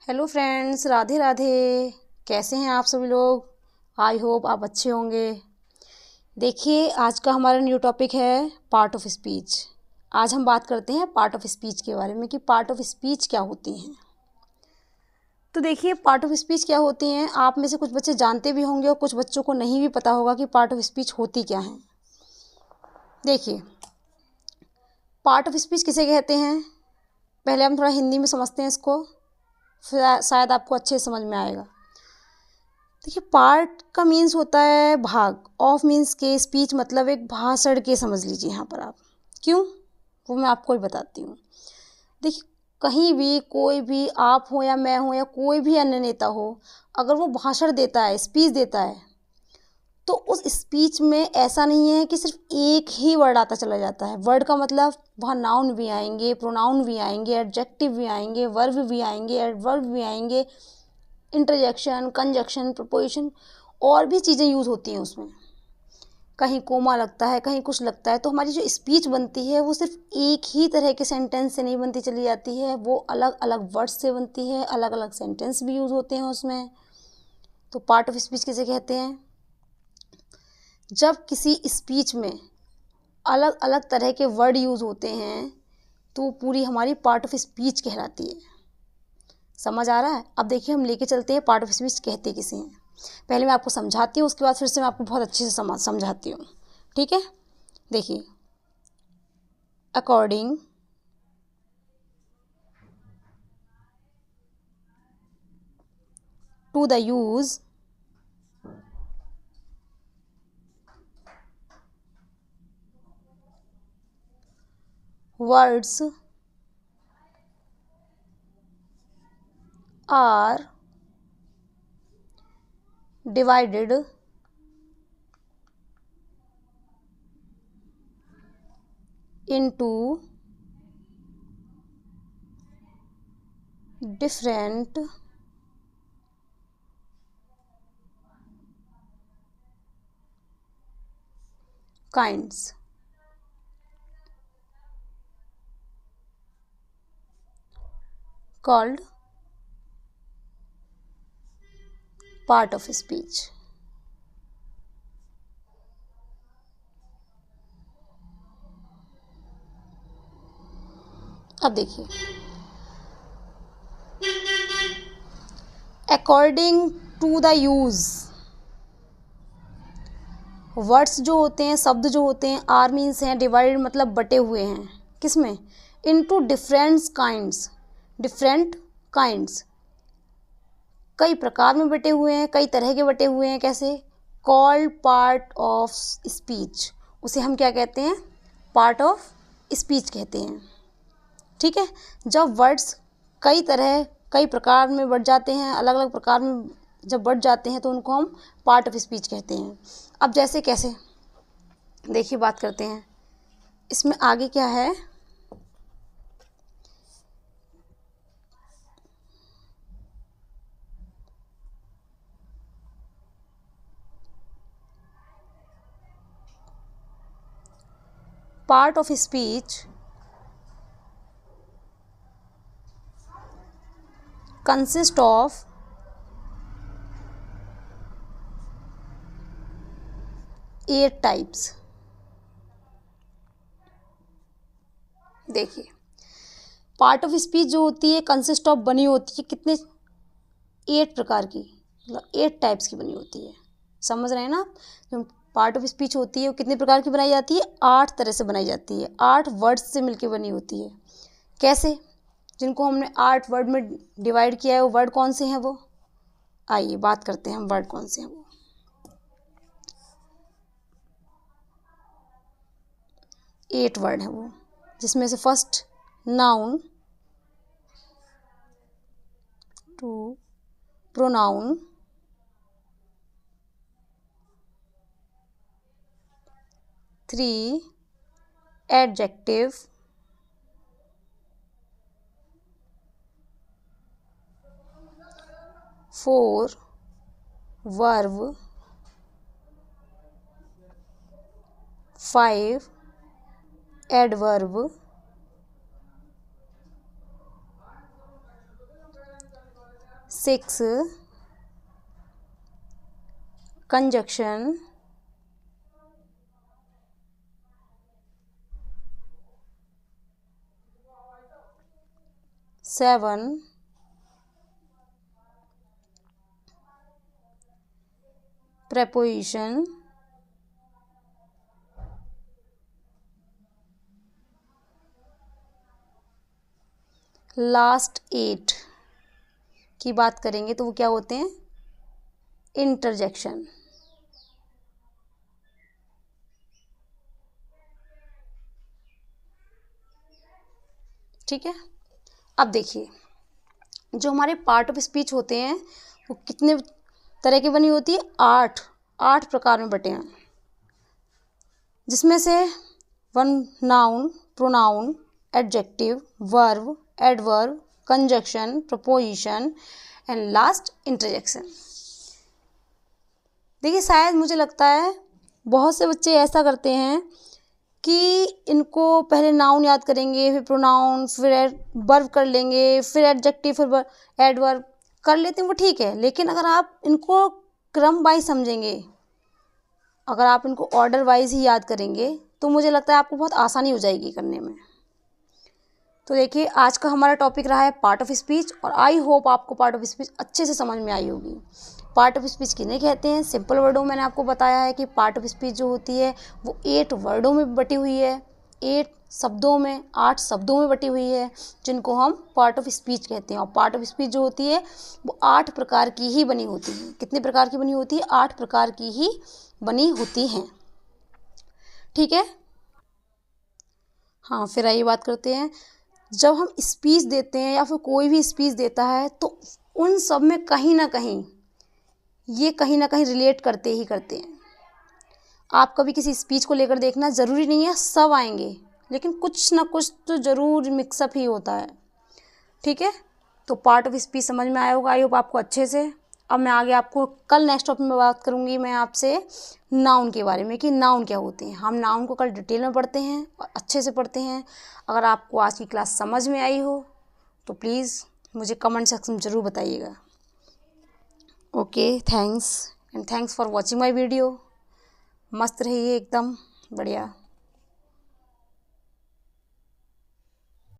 Hello friends, Radhe Radhe. कैसे हैं आप सभी लोग? आई होप आप अच्छे होंगे। देखिए, आज का हमारा न्यू टॉपिक है पार्ट ऑफ स्पीच। आज हम बात करते हैं पार्ट ऑफ स्पीच के बारे में कि पार्ट ऑफ स्पीच क्या होती हैं। तो देखिए, पार्ट ऑफ स्पीच क्या होती हैं, आप में से कुछ बच्चे जानते भी होंगे और कुछ बच्चों को नहीं भी पता होगा कि पार्ट ऑफ स्पीच होती क्या है। देखिए, पार्ट ऑफ स्पीच किसे कहते हैं, पहले हम थोड़ा हिंदी में समझते हैं इसको, फिर शायद आपको अच्छे से समझ में आएगा। देखिए, पार्ट का मीन्स होता है भाग, ऑफ मीन्स के, स्पीच मतलब एक भाषण के, समझ लीजिए यहाँ पर आप। क्यों, वो मैं आपको ही बताती हूँ। देखिए, कहीं भी कोई भी, आप हो या मैं हो या कोई भी अन्य नेता हो, अगर वो भाषण देता है, स्पीच देता है, तो उस स्पीच में ऐसा नहीं है कि सिर्फ एक ही वर्ड आता चला जाता है। वर्ड का मतलब वहाँ नाउन भी आएंगे, प्रोनाउन भी आएंगे, एडजेक्टिव भी आएंगे, वर्ब भी आएंगे, एडवर्ब भी आएंगे, इंटरजेक्शन, कंजक्शन, प्रपोजिशन और भी चीज़ें यूज़ होती हैं उसमें। कहीं कोमा लगता है, कहीं कुछ लगता है। तो हमारी जो स्पीच बनती है वो सिर्फ एक ही तरह के सेंटेंस से नहीं बनती चली जाती है, वो अलग अलग वर्ड्स से बनती है, अलग अलग सेंटेंस भी यूज़ होते हैं उसमें। तो पार्ट ऑफ स्पीच किसे कहते हैं? जब किसी स्पीच में अलग अलग तरह के वर्ड यूज़ होते हैं तो पूरी हमारी पार्ट ऑफ स्पीच कहलाती है। समझ आ रहा है? अब देखिए, हम लेके चलते हैं पार्ट ऑफ स्पीच कहते किसे हैं। पहले मैं आपको समझाती हूँ, उसके बाद फिर से मैं आपको बहुत अच्छे से समझाती हूँ। ठीक है? देखिए, according to the use words are divided into different kinds called part of speech। अब देखिए, according to the use, words जो होते हैं, शब्द जो होते हैं, आर मीन्स हैं, डिवाइडेड मतलब बटे हुए हैं, किसमें? Into different kinds, different kinds, कई प्रकार में बटे हुए हैं, कई तरह के बटे हुए हैं। कैसे? कॉल्ड पार्ट ऑफ स्पीच, उसे हम क्या कहते हैं? पार्ट ऑफ स्पीच कहते हैं। ठीक है? जब वर्ड्स कई तरह, कई प्रकार में बढ़ जाते हैं, अलग अलग प्रकार में जब बढ़ जाते हैं तो उनको हम पार्ट ऑफ स्पीच कहते हैं। अब जैसे कैसे, देखिए बात करते हैं। इसमें आगे क्या है, part of speech consist of eight types. देखिए, पार्ट ऑफ स्पीच जो होती है कंसिस्ट ऑफ बनी होती है कितने? 8 प्रकार की, मतलब 8 टाइप्स की बनी होती है। समझ रहे हैं ना? जो पार्ट ऑफ स्पीच होती है वो कितने प्रकार की बनाई जाती है? 8 तरह से बनाई जाती है, 8 वर्ड्स से मिलकर बनी होती है। कैसे? जिनको हमने 8 वर्ड में डिवाइड किया है, वो वर्ड कौन से हैं वो? आइए बात करते हैं हम, वर्ड कौन से हैं वो। 8 वर्ड हैं वो, जिसमें से first noun, 2 pronoun, 3 adjective, 4 verb, 5 adverb, 6 conjunction, 7 preposition, 8 की बात करेंगे तो वो क्या होते हैं, इंटरजेक्शन। ठीक है, अब देखिए जो हमारे पार्ट ऑफ स्पीच होते हैं वो कितने तरह की बनी होती है, 8 प्रकार में बटे हैं, जिसमें से 1 noun, pronoun, adjective, verb, adverb, conjunction, preposition and last interjection. देखिए शायद मुझे लगता है बहुत से बच्चे ऐसा करते हैं कि इनको पहले नाउन याद करेंगे, फिर प्रोनाउन, फिर वर्ब कर लेंगे, फिर एडजेक्टिव, फिर एडवर्ब कर लेते हैं, वो ठीक है। लेकिन अगर आप इनको क्रम वाइज समझेंगे, अगर आप इनको ऑर्डर वाइज ही याद करेंगे तो मुझे लगता है आपको बहुत आसानी हो जाएगी करने में। तो देखिए आज का हमारा टॉपिक रहा है पार्ट ऑफ स्पीच, और आई होप आपको पार्ट ऑफ स्पीच अच्छे से समझ में आई होगी। पार्ट ऑफ स्पीच किन्हें कहते हैं, सिंपल वर्डों में मैंने आपको बताया है कि पार्ट ऑफ स्पीच जो होती है वो 8 वर्डों में बटी हुई है, 8 शब्दों में, 8 शब्दों में बटी हुई है, जिनको हम पार्ट ऑफ स्पीच कहते हैं। और पार्ट ऑफ स्पीच जो होती है वो 8 प्रकार की ही बनी होती है। कितने प्रकार की बनी होती है, 8 प्रकार की ही बनी होती हैं। ठीक है, हाँ फिर आइए बात करते हैं, जब हम स्पीच देते हैं या फिर कोई भी स्पीच देता है तो उन सब में कहीं ना कहीं रिलेट करते ही करते हैं। आप कभी किसी स्पीच को लेकर देखना, ज़रूरी नहीं है सब आएंगे, लेकिन कुछ ना कुछ तो ज़रूर मिक्सअप ही होता है। ठीक है, तो पार्ट ऑफ स्पीच समझ में आया होगा आई होप आपको अच्छे से। अब मैं आगे आपको कल नेक्स्ट टॉपिक में बात करूँगी मैं आपसे नाउन के बारे में, कि नाउन क्या होते हैं। हम नाउन को कल डिटेल में पढ़ते हैं और अच्छे से पढ़ते हैं। अगर आपको आज की क्लास समझ में आई हो तो प्लीज़ मुझे कमेंट सेक्शन में ज़रूर बताइएगा। Okay, thanks for watching my video. मस्त रहिए, एकदम बढ़िया।